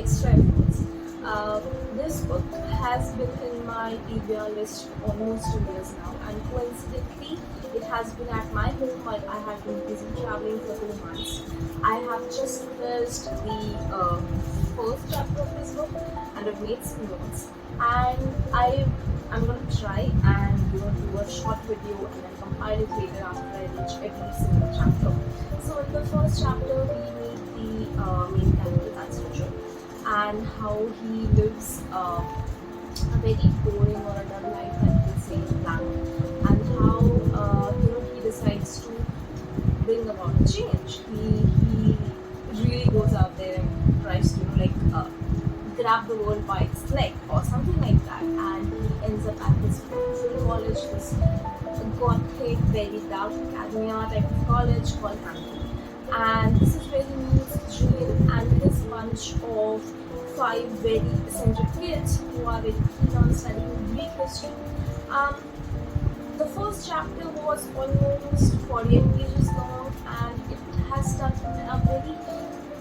extra efforts. This book has been in my TBR list for almost 2 years now, and coincidentally, it has been at my home while I have been busy traveling for 2 months. I have just finished the first chapter of this book, and I've made some notes, and I'm gonna try and do a short video and then compile it later after I reach every single chapter. So in the first chapter, we meet the main character, that's Richard, and how he lives a very boring or a dull life, that you can say, in London, and how he decides to bring about a change. He really goes out there and tries to grab the world by its neck or something like that, and he ends up at this beautiful college, this gothic, very dark academia type of college called Hampton. And this is where he meets Julian and his bunch of 5 very eccentric kids who are very keen on studying Greek history. The first chapter was almost 48 pages long, and it has done a very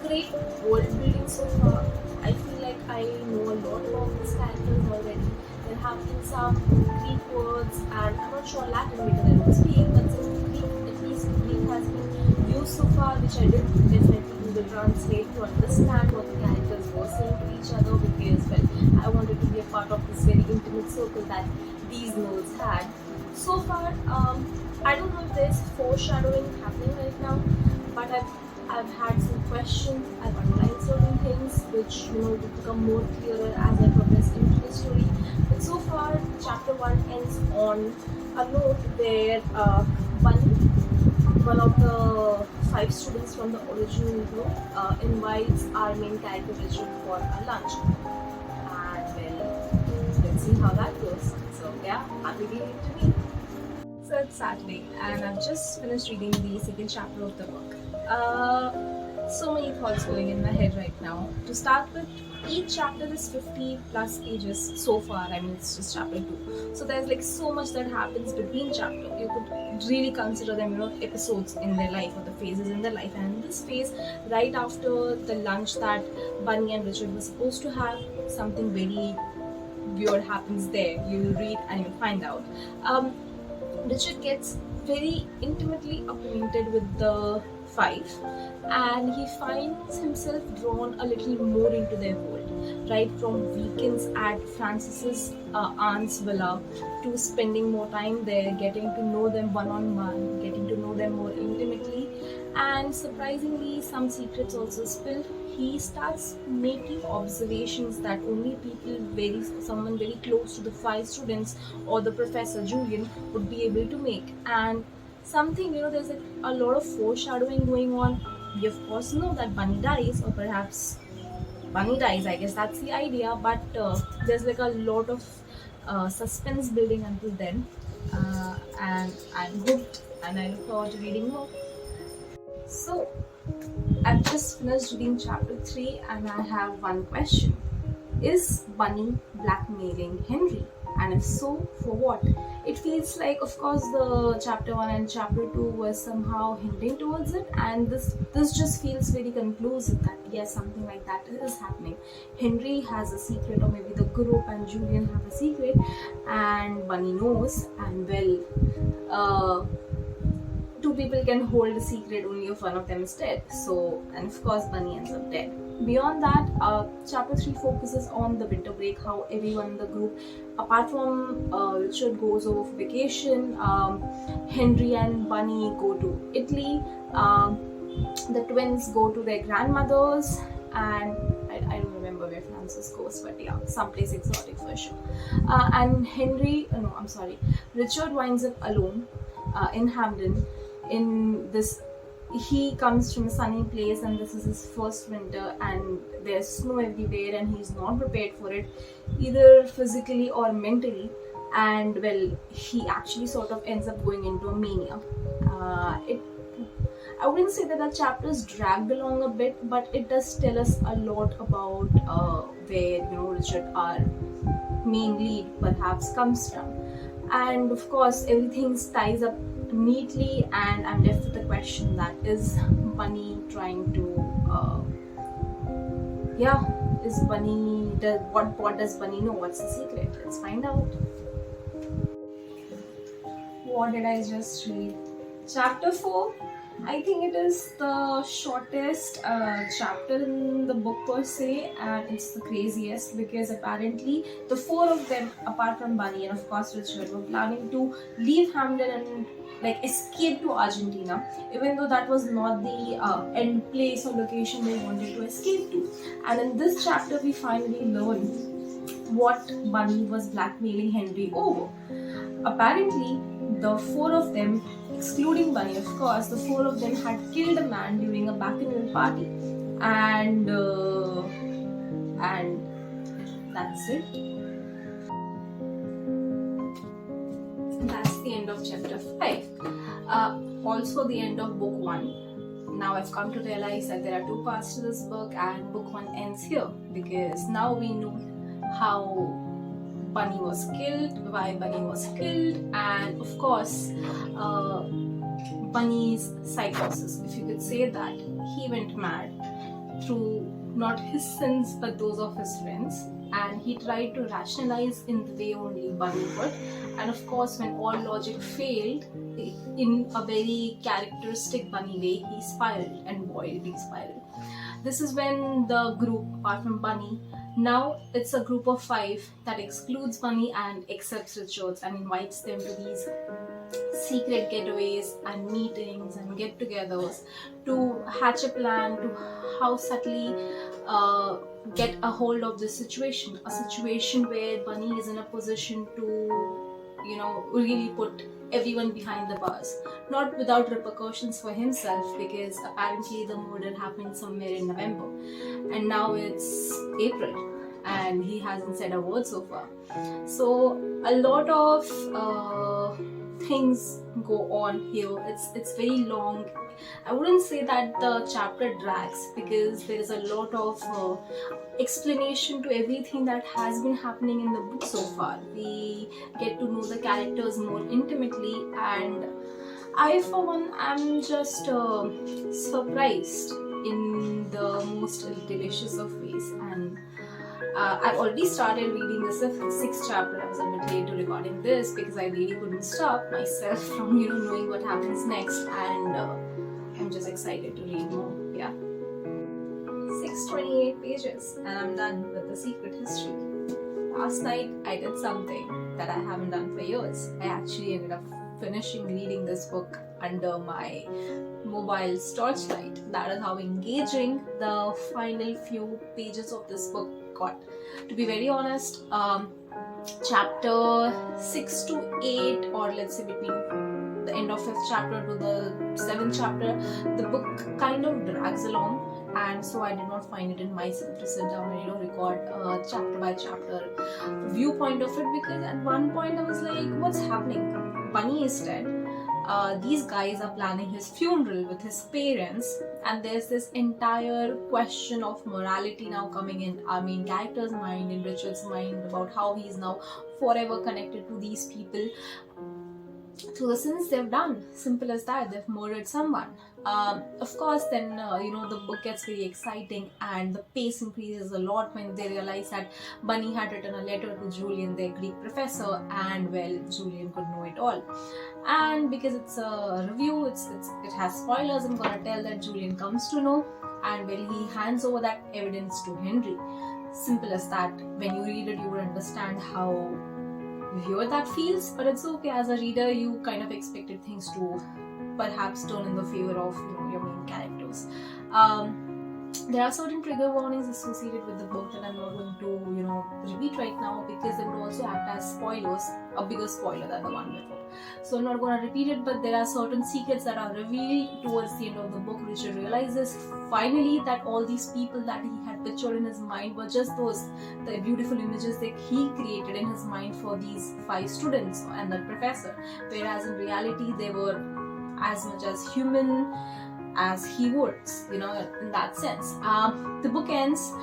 great world building so far. I feel like I know a lot about these characters already. There have been some Greek words, and I'm not sure Latin because I don't speak, but some Greek, at least Greek has been used so far, which I did definitely Google Translate to understand what the characters were saying to each other, because I wanted to be a part of this very intimate circle that these nerds had. So far, I don't know if there's foreshadowing happening right now, but I've had some questions. I've underlined certain things which will become more clearer as I progress into the story. But so far, chapter 1 ends on a note where one of the 5 students from the original group invites our main character Richard for a lunch. And well, let's see how that goes. So yeah, happy reading to me. So it's Saturday, and I've just finished reading the second chapter of the book. So many thoughts going in my head right now. To start with, each chapter is 50 plus pages so far. I mean, it's just chapter 2. So there's so much that happens between chapter. You could really consider them, episodes in their life or the phases in their life. And in this phase, right after the lunch that Bunny and Richard were supposed to have, something very weird happens there. You'll read and you'll find out. Richard gets very intimately acquainted with the 5, and he finds himself drawn a little more into their world, right from weekends at Francis's aunt's villa to spending more time there, getting to know them one-on-one, getting to know them more intimately, and surprisingly some secrets also spill. He starts making observations that only someone very close to the 5 students or the professor Julian would be able to make. And something, there's a lot of foreshadowing going on. We of course know that Bunny dies, or perhaps Bunny dies, I guess that's the idea, but there's a lot of suspense building until then, and I'm hooked and I look forward to reading more. So I've just finished reading chapter 3, and I have one question. Is Bunny blackmailing Henry? And if so, for what? It feels like, of course, the chapter 1 and chapter 2 was somehow hinting towards it, and this just feels very conclusive that yes, something like that is happening. Henry has a secret, or maybe the group and Julian have a secret, and Bunny knows, and well, 2 people can hold a secret only if one of them is dead. So, and of course, Bunny ends up dead. Beyond that, chapter 3 focuses on the winter break, how everyone in the group, apart from Richard, goes over for vacation. Henry and Bunny go to Italy. The twins go to their grandmother's, and I don't remember where Francis goes, but yeah, someplace exotic for sure. And Richard winds up alone in Hampden. In this, he comes from a sunny place, and this is his first winter, and there's snow everywhere, and he's not prepared for it, either physically or mentally. And well, he actually sort of ends up going into a mania. I wouldn't say that the chapters dragged along a bit, but it does tell us a lot about where Richard, our main lead, perhaps comes from. And of course, everything ties up neatly, and I'm left with the question that is Bunny trying to yeah, what does Bunny know? What's the secret? Let's find out. What did I just read? Chapter 4. I think it is the shortest chapter in the book per se, and it's the craziest because apparently the four of them, apart from Bunny and of course Richard, were planning to leave Hamden and like escape to Argentina, even though that was not the end place or location they wanted to escape to. And in this chapter, we finally learn what Bunny was blackmailing Henry over. Apparently, the four of them, excluding Bunny, of course, the four of them had killed a man during a bacchanal party, and that's it. That's the end of chapter 5. Also, the end of book 1. Now I've come to realize that there are two parts to this book, and book 1 ends here because now we know how Bunny was killed, why Bunny was killed, and of course, Bunny's psychosis, if you could say that. He went mad through not his sins but those of his friends, and he tried to rationalize in the way only Bunny could. And of course, when all logic failed, in a very characteristic Bunny way, he spiraled and boiled, he spiraled. This is when the group, apart from Bunny, now it's a group of 5 that excludes Bunny and accepts Richards and invites them to these secret getaways and meetings and get-togethers to hatch a plan to how subtly get a hold of this situation. A situation where Bunny is in a position to, really put everyone behind the bars. Not without repercussions for himself, because apparently the murder happened somewhere in November. And now it's April and he hasn't said a word so far. So a lot of things go on here. It's very long. I wouldn't say that the chapter drags because there is a lot of explanation to everything that has been happening in the book so far. We get to know the characters more intimately, and I for one am just surprised in the most delicious of ways. And I've already started reading the 6th chapter. I was a bit late to recording this because I really couldn't stop myself from knowing what happens next, and I'm just excited to read more. Yeah, 628 pages and I'm done with the secret history. Last night I did something that I haven't done for years. I actually ended up finishing reading this book under my mobile's torchlight. That is how engaging the final few pages of this book got. To be very honest, chapter 6 to 8, or let's say between the end of 5th chapter to the 7th chapter, the book kind of drags along, and so I did not find it in myself to sit down and record chapter by chapter viewpoint of it, because at one point I was like, what's happening? Bunny is dead. These guys are planning his funeral with his parents, and there's this entire question of morality now coming in our main character's mind, in Richard's mind, about how he's now forever connected to these people through the sins they've done. Simple as that. They've murdered someone. Of course, then the book gets very exciting and the pace increases a lot when they realize that Bunny had written a letter to Julian, their Greek professor, and well, Julian could know it all. And because it's a review, it has spoilers, I'm gonna tell that Julian comes to know, and well, he hands over that evidence to Henry. Simple as that. When you read it, you will understand how weird that feels, but it's okay. As a reader, you kind of expected things to perhaps turn in the favor of your main characters. There are certain trigger warnings associated with the book that I'm not going to repeat right now, because they would also act as spoilers, a bigger spoiler than the one before. So I'm not going to repeat it, but there are certain secrets that are revealed towards the end of the book. Richard realizes finally that all these people that he had pictured in his mind were just the beautiful images that he created in his mind for these 5 students and the professor, whereas in reality they were as much as human as he would, in that sense. The book ends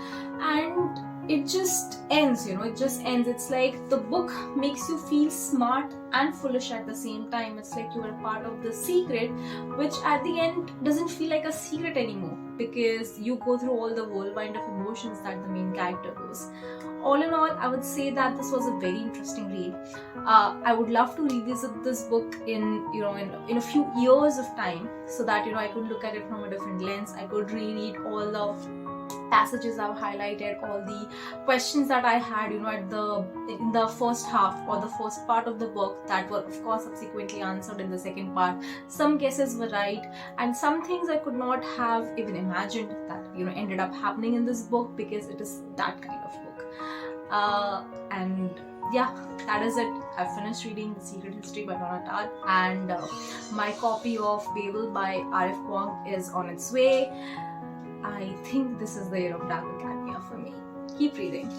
and it just ends, It's like the book makes you feel smart and foolish at the same time. It's like you are part of the secret, which at the end doesn't feel like a secret anymore, because you go through all the whirlwind of emotions that the main character goes. All in all, I would say that this was a very interesting read. I would love to revisit this book in a few years of time, so that I could look at it from a different lens. I could reread all the passages I've highlighted, all the questions that I had, in the first half or the first part of the book, that were of course subsequently answered in the second part. Some guesses were right, and some things I could not have even imagined that ended up happening in this book, because it is that kind of book. And yeah, that is it. I've finished reading The Secret History by Donna Tartt, and my copy of Babel by R.F. Kuang is on its way. I think this is the year of Dark Academia for me. Keep reading.